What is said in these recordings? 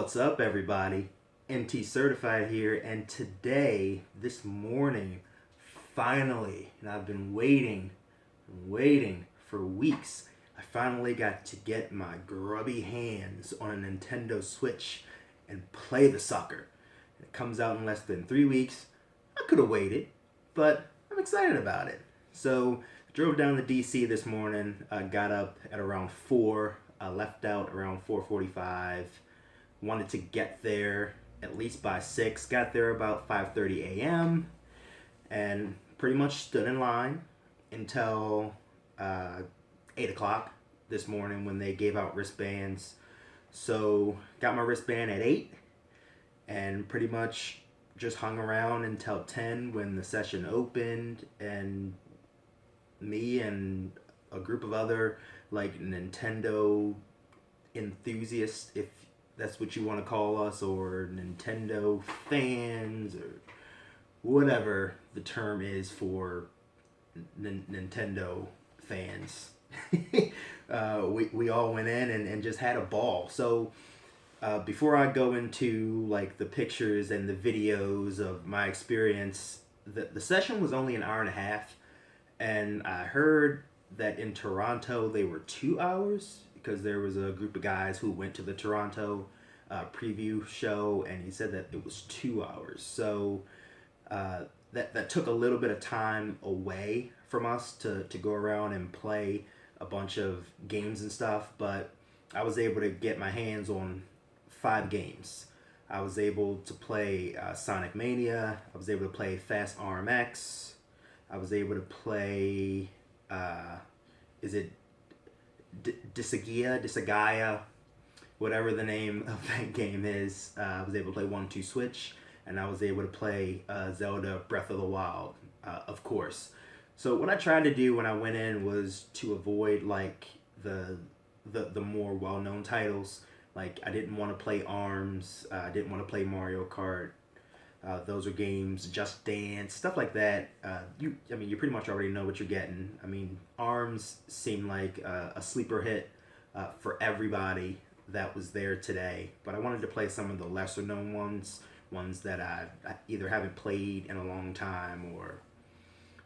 What's up, everybody? NTCertified here, and today, this morning, finally, and I've been waiting for weeks, I finally got to get my grubby hands on a Nintendo Switch and play the sucker. It comes out in less than 3 weeks. I could have waited, but I'm excited about it. So, drove down to DC this morning, got up at around 4, left out around 4:45. Wanted to get there at least by 6. Got there about 5:30 a.m. and pretty much stood in line until 8 o'clock this morning when they gave out wristbands. So got my wristband at 8 and pretty much just hung around until 10 when the session opened, and me and a group of other like Nintendo enthusiasts, if that's what you want to call us, or Nintendo fans, or whatever the term is for Nintendo fans. we all went in and just had a ball. So before I go into like the pictures and the videos of my experience, the session was only an hour and a half, and I heard that in Toronto they were 2 hours, because there was a group of guys who went to the Toronto preview show, and he said that it was 2 hours. So that took a little bit of time away from us to go around and play a bunch of games and stuff, but I was able to get my hands on 5 games. I was able to play Sonic Mania. I was able to play Fast RMX. I was able to play Disgaea, whatever the name of that game is. I was able to play 1-2 Switch, and I was able to play Zelda Breath of the Wild, of course. So what I tried to do when I went in was to avoid like the more well-known titles. Like, I didn't want to play ARMS, I didn't want to play Mario Kart. Those are games, Just Dance, stuff like that. You pretty much already know what you're getting. I mean, ARMS seemed like a sleeper hit for everybody that was there today. But I wanted to play some of the lesser known ones that I either haven't played in a long time, or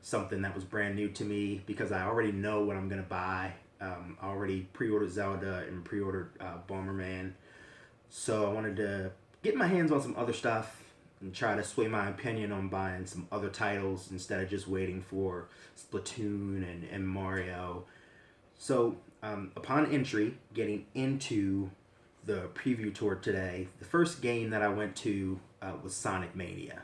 something that was brand new to me, because I already know what I'm going to buy. I already pre-ordered Zelda and pre-ordered Bomberman. So I wanted to get my hands on some other stuff and try to sway my opinion on buying some other titles instead of just waiting for Splatoon and Mario. So upon entry, getting into the preview tour today, the first game that I went to was Sonic Mania.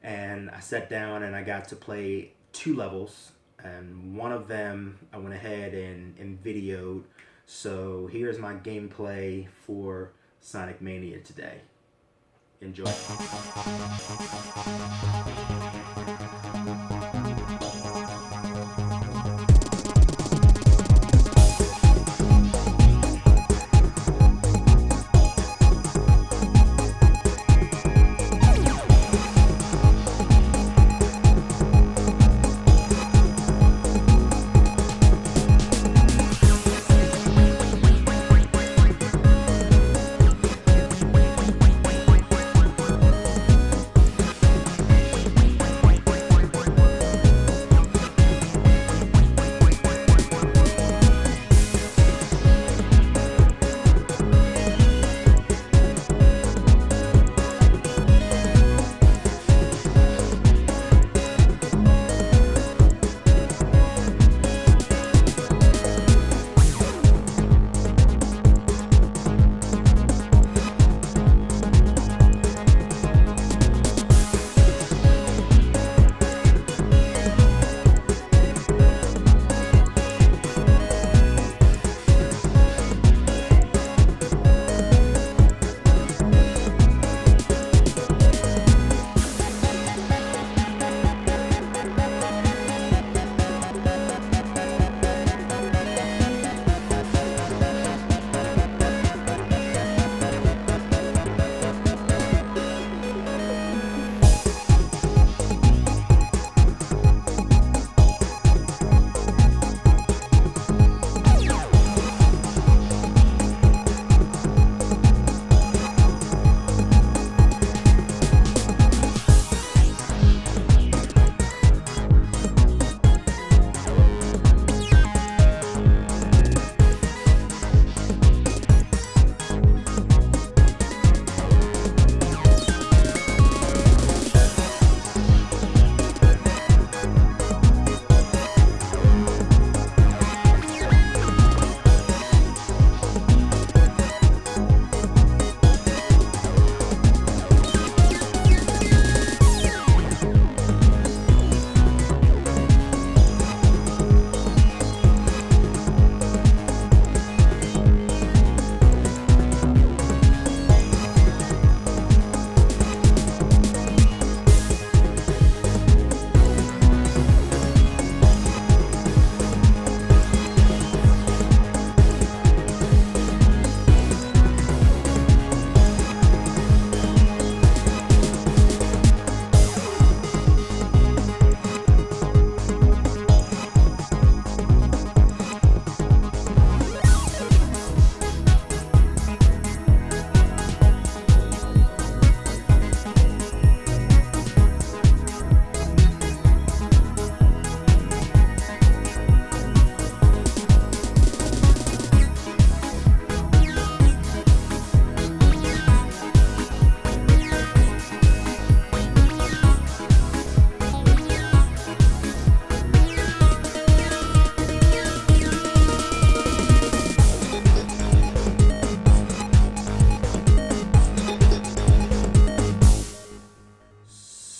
And I sat down and I got to play 2 levels, and one of them I went ahead and videoed. So here's my gameplay for Sonic Mania today. Enjoy.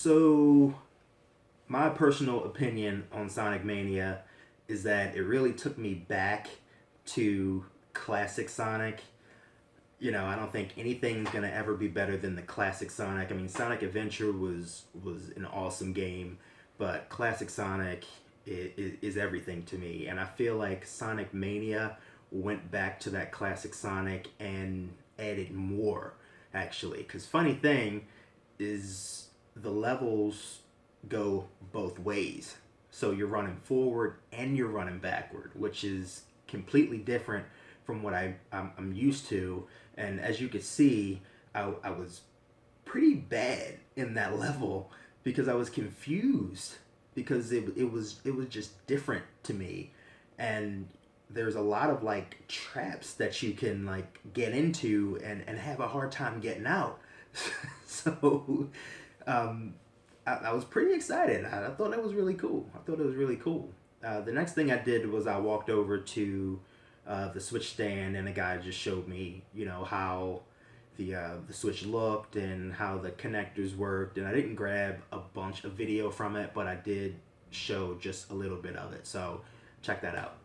So, my personal opinion on Sonic Mania is that it really took me back to classic Sonic. I don't think anything's gonna ever be better than the classic Sonic. I mean, Sonic Adventure was an awesome game, but classic Sonic is everything to me. And I feel like Sonic Mania went back to that classic Sonic and added more, actually. Because funny thing is, the levels go both ways. So you're running forward and you're running backward, which is completely different from what I'm used to. And as you could see, I was pretty bad in that level because I was confused because it was just different to me. And there's a lot of like traps that you can like get into and have a hard time getting out. So I was pretty excited. I thought that was really cool. The next thing I did was I walked over to the Switch stand, and the guy just showed me, how the Switch looked and how the connectors worked. And I didn't grab a bunch of video from it, but I did show just a little bit of it. So check that out.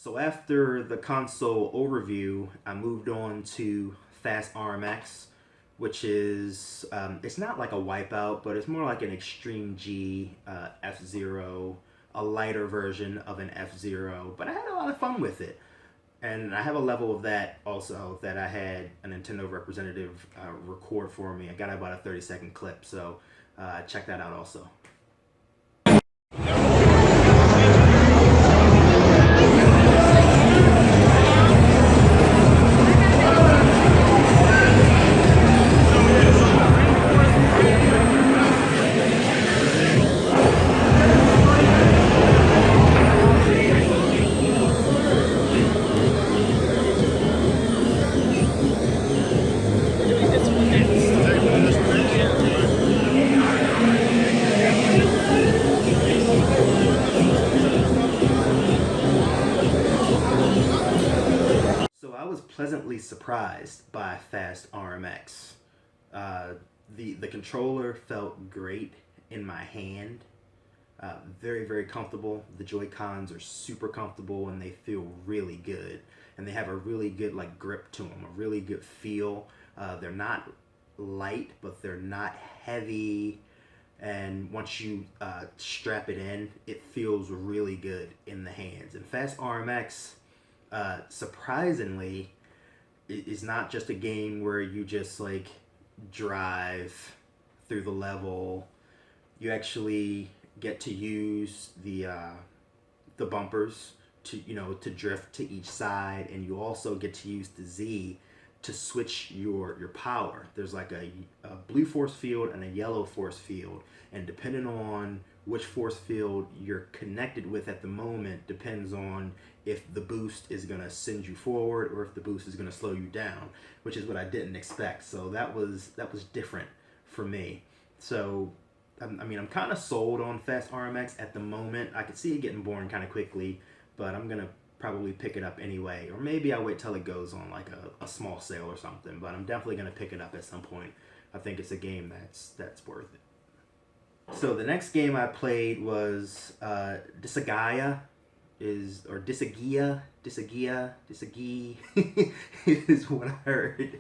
So after the console overview, I moved on to Fast RMX, which is it's not like a Wipeout, but it's more like an Extreme G F-Zero, a lighter version of an F-Zero. But I had a lot of fun with it, and I have a level of that also that I had a Nintendo representative record for me. I got about a 30-second clip, so check that out also. So I was pleasantly surprised by Fast RMX. Uh, the controller felt great in my hand. Very, very comfortable. The Joy Cons are super comfortable and they feel really good. And they have a really good like grip to them, a really good feel. They're not light, but they're not heavy. And once you strap it in, it feels really good in the hands. And Fast RMX, surprisingly, is not just a game where you just like drive through the level. You actually get to use the bumpers to drift to each side, and you also get to use the Z to switch your power. There's like a blue force field and a yellow force field, and depending on which force field you're connected with at the moment depends on if the boost is going to send you forward or if the boost is going to slow you down, which is what I didn't expect. So that was different for me. So I'm kind of sold on Fast RMX at the moment. I could see it getting boring kind of quickly, but I'm going to probably pick it up anyway. Or maybe I'll wait till it goes on like a small sale or something, but I'm definitely going to pick it up at some point. I think it's a game that's worth it. So the next game I played was Disgaea is what I heard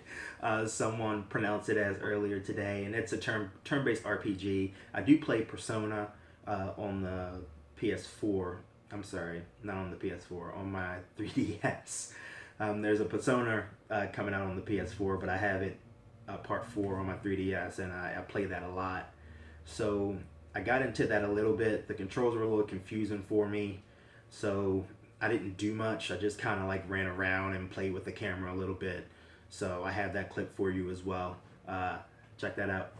someone pronounce it as earlier today, and it's a turn-based RPG. I do play Persona on the PS4. I'm sorry, not on the PS4, on my 3DS. There's a Persona coming out on the PS4, but I have it part 4 on my 3DS, and I play that a lot. So I got into that a little bit. The controls were a little confusing for me, so I didn't do much. I just kind of like ran around and played with the camera a little bit. So I have that clip for you as well. Check that out.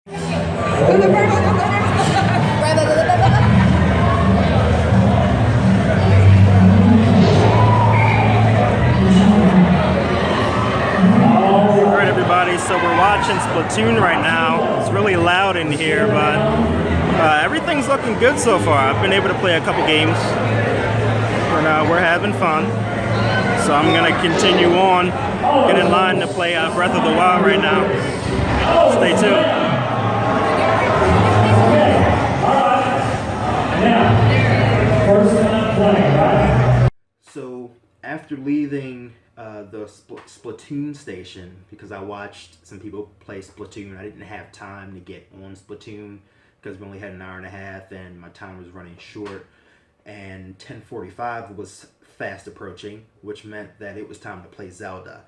Alright everybody, so we're watching Splatoon right now. It's really loud in here, but everything's looking good so far. I've been able to play a couple games, and we're having fun. So I'm going to continue on, get in line to play Breath of the Wild right now. Stay tuned. So after leaving the Splatoon station, because I watched some people play Splatoon, I didn't have time to get on Splatoon because we only had an hour and a half and my time was running short, and 10:45 was fast approaching, which meant that it was time to play Zelda.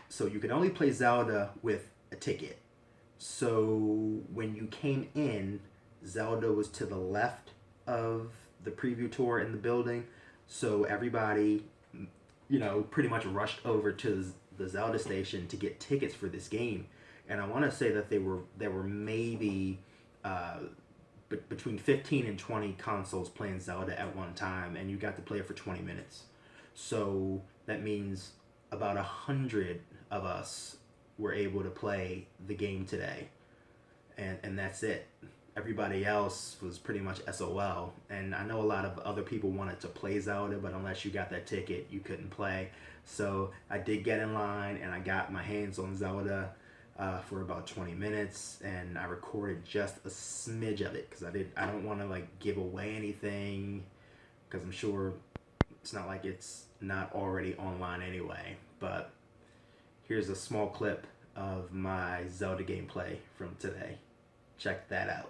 So you could only play Zelda with a ticket. So when you came in, Zelda was to the left of the preview tour in the building. So everybody, pretty much rushed over to the Zelda station to get tickets for this game. And I want to say that there were maybe between 15 and 20 consoles playing Zelda at one time, and you got to play it for 20 minutes. So that means about 100 of us were able to play the game today, and that's it. Everybody else was pretty much SOL, and I know a lot of other people wanted to play Zelda, but unless you got that ticket, you couldn't play. So I did get in line, and I got my hands on Zelda for about 20 minutes, and I recorded just a smidge of it because I don't want to give away anything, because I'm sure it's not like it's not already online anyway. But here's a small clip of my Zelda gameplay from today. Check that out.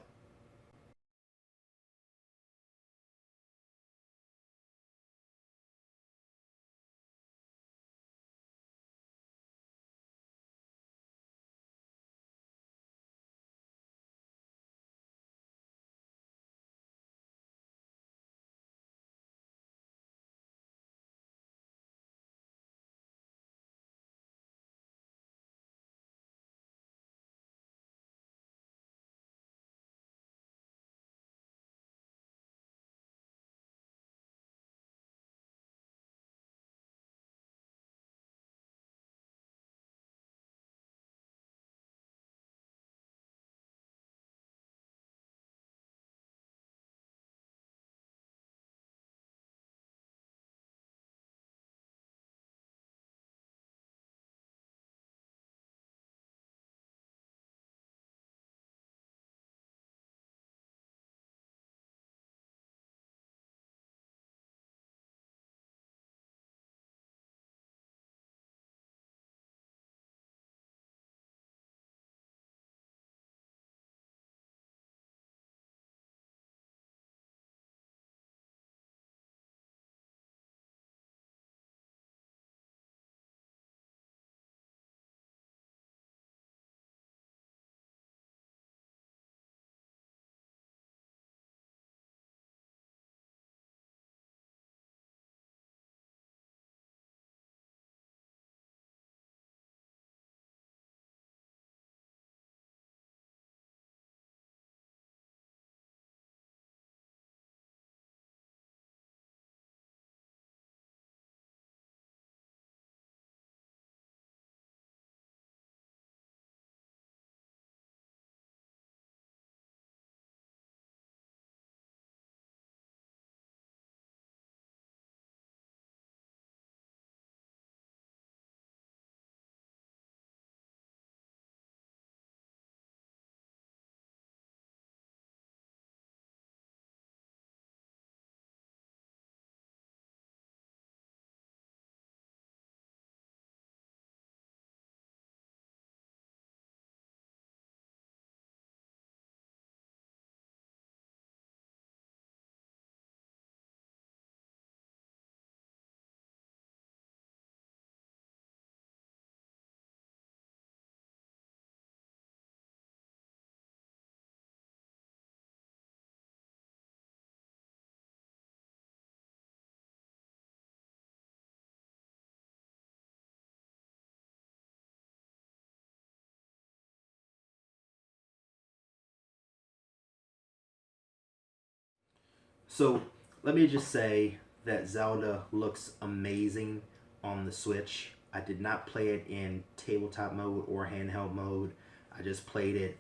So let me just say that Zelda looks amazing on the Switch. I did not play it in tabletop mode or handheld mode. I just played it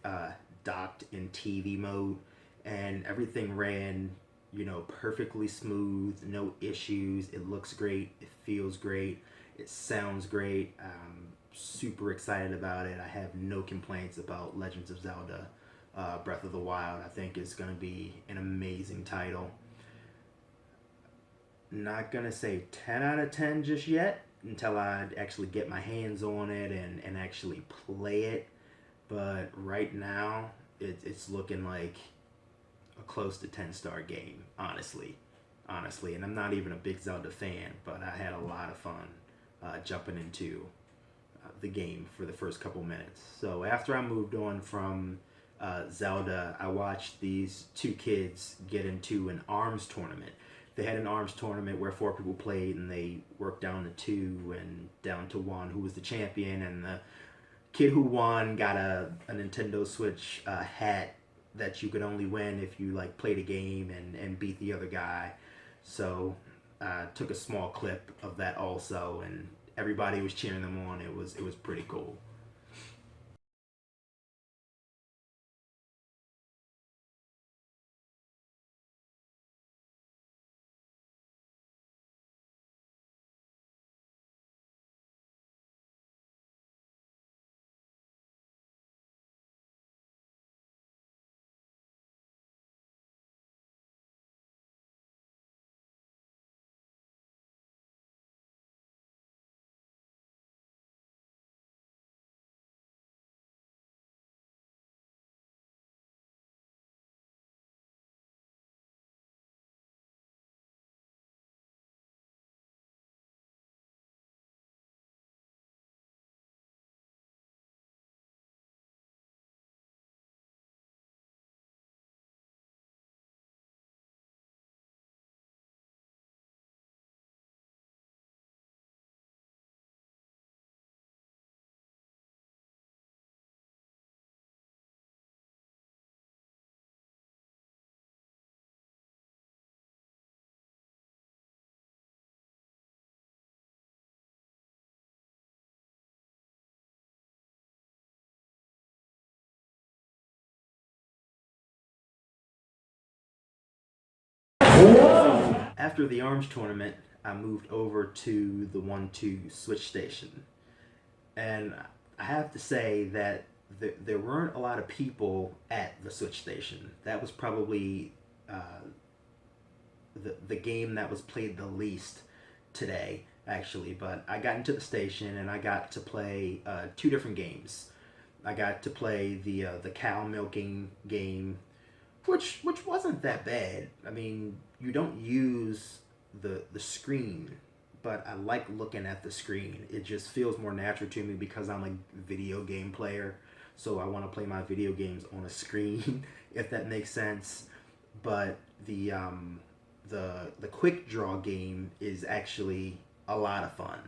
docked in TV mode, and everything ran, perfectly smooth, no issues. It looks great. It feels great. It sounds great. I'm super excited about it. I have no complaints about Legends of Zelda Breath of the Wild. I think it's going to be an amazing title. Not going to say 10 out of 10 just yet until I actually get my hands on it and actually play it. But right now, it's looking like a close to 10-star game, honestly. And I'm not even a big Zelda fan, but I had a lot of fun jumping into the game for the first couple minutes. So after I moved on from Zelda, I watched these two kids get into an ARMS tournament. They had an ARMS tournament where 4 people played, and they worked down to 2 and down to 1 who was the champion, and the kid who won got a Nintendo Switch hat that you could only win if you played a game and beat the other guy. So I took a small clip of that also, and everybody was cheering them on. It was pretty cool. After the ARMS tournament, I moved over to the 1-2 Switch station. And I have to say that there weren't a lot of people at the Switch station. That was probably the game that was played the least today, actually. But I got into the station and I got to play 2 different games. I got to play the cow milking game, which wasn't that bad. I mean, you don't use the screen, but I like looking at the screen. It just feels more natural to me because I'm a video game player, so I want to play my video games on a screen, if that makes sense. But the quick draw game is actually a lot of fun,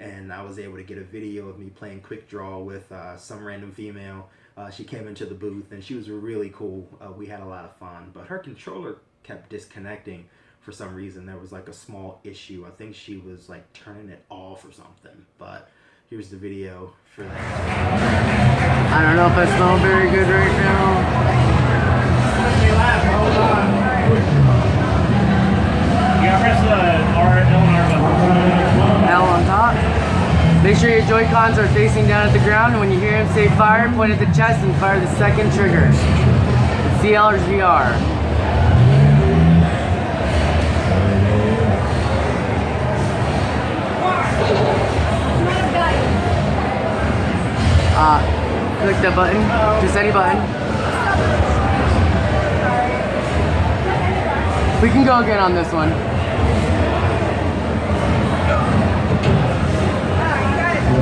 and I was able to get a video of me playing quick draw with some random female. She came into the booth and she was really cool. We had a lot of fun, but her controller kept disconnecting for some reason. There was a small issue. I think she was turning it off or something. But here's the video for that. I don't know if I smell very good right now. Hold on. You gotta press the R, L and R button. L on top. Make sure your Joy-Cons are facing down at the ground, and when you hear him say fire, point at the chest and fire the second trigger. CL or VR. Click the button, just any button. We can go again on this one.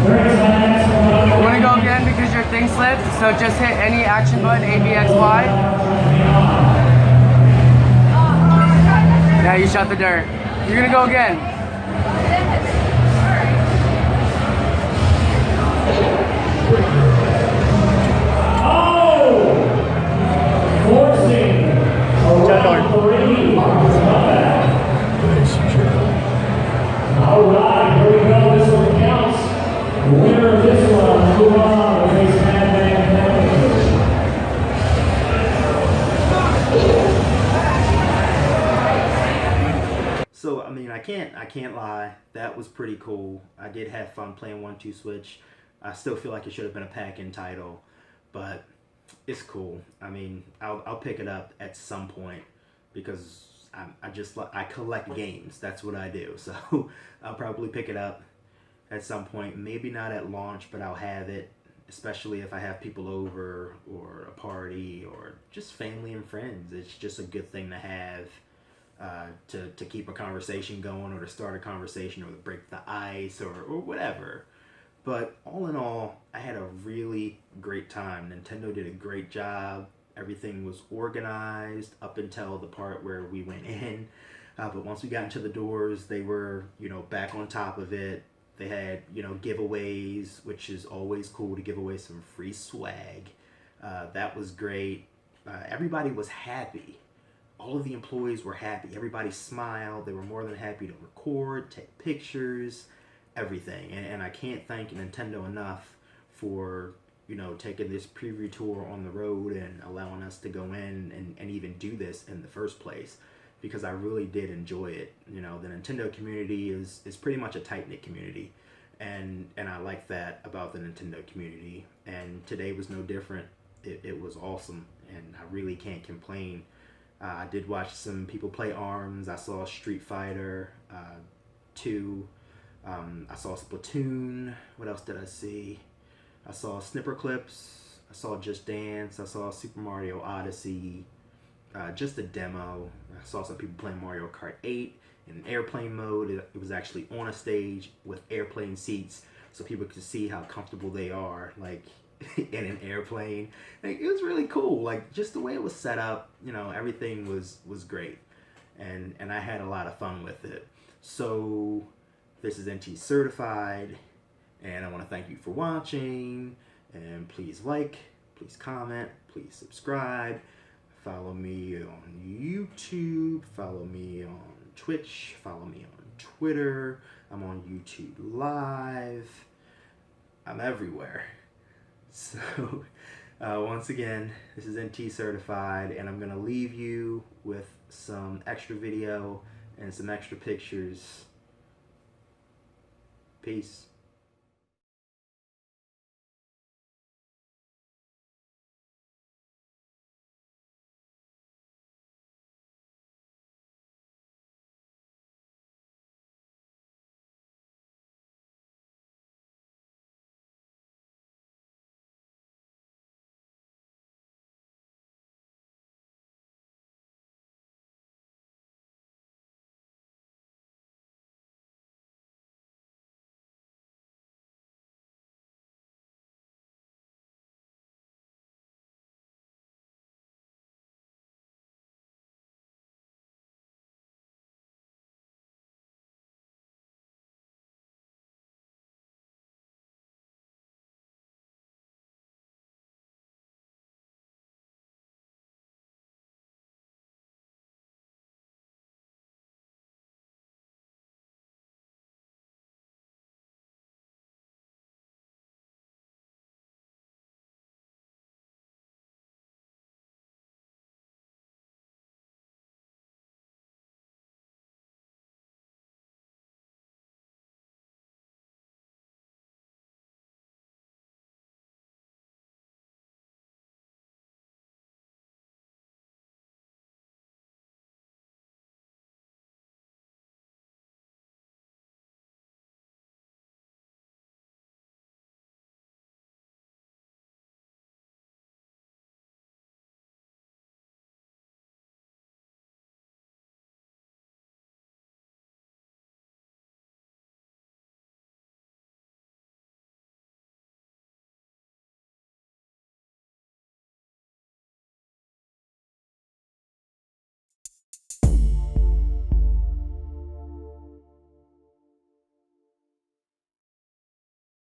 You want to go again because your thing slipped, so just hit any action button, A, B, X, Y. Yeah, you shot the dirt. You're gonna go again. Forcing a 3. can't lie. That was pretty cool. I did have fun playing 1-2 Switch. I still feel like it should have been a pack-in title, but it's cool. I mean, I'll pick it up at some point because I collect games. That's what I do. So I'll probably pick it up at some point. Maybe not at launch, but I'll have it, especially if I have people over or a party or just family and friends. It's just a good thing to have to keep a conversation going, or to start a conversation, or to break the ice, or whatever. But all in all, I had a really great time. Nintendo did a great job. Everything was organized up until the part where we went in. But once we got into the doors, they were, back on top of it. They had, giveaways, which is always cool to give away some free swag. That was great. Everybody was happy. All of the employees were happy. Everybody smiled. They were more than happy to record, take pictures, everything. And I can't thank Nintendo enough for, taking this preview tour on the road and allowing us to go in and even do this in the first place, because I really did enjoy it. The Nintendo community is pretty much a tight-knit community, and I like that about the Nintendo community. And today was no different. It was awesome, and I really can't complain. I did watch some people play ARMS. I saw Street Fighter 2. I saw Splatoon. What else did I see? I saw Snipper Clips. I saw Just Dance. I saw Super Mario Odyssey. Just a demo. I saw some people playing Mario Kart 8 in airplane mode. It was actually on a stage with airplane seats, so people could see how comfortable they are, like in an airplane. Like, it was really cool. Like, just the way it was set up, everything was great, and I had a lot of fun with it. So this is NTCertified, and I want to thank you for watching. And please like, please comment, please subscribe. Follow me on YouTube, follow me on Twitch, follow me on Twitter. I'm on YouTube Live. I'm everywhere. So, once again, this is NTCertified, and I'm going to leave you with some extra video and some extra pictures. Peace.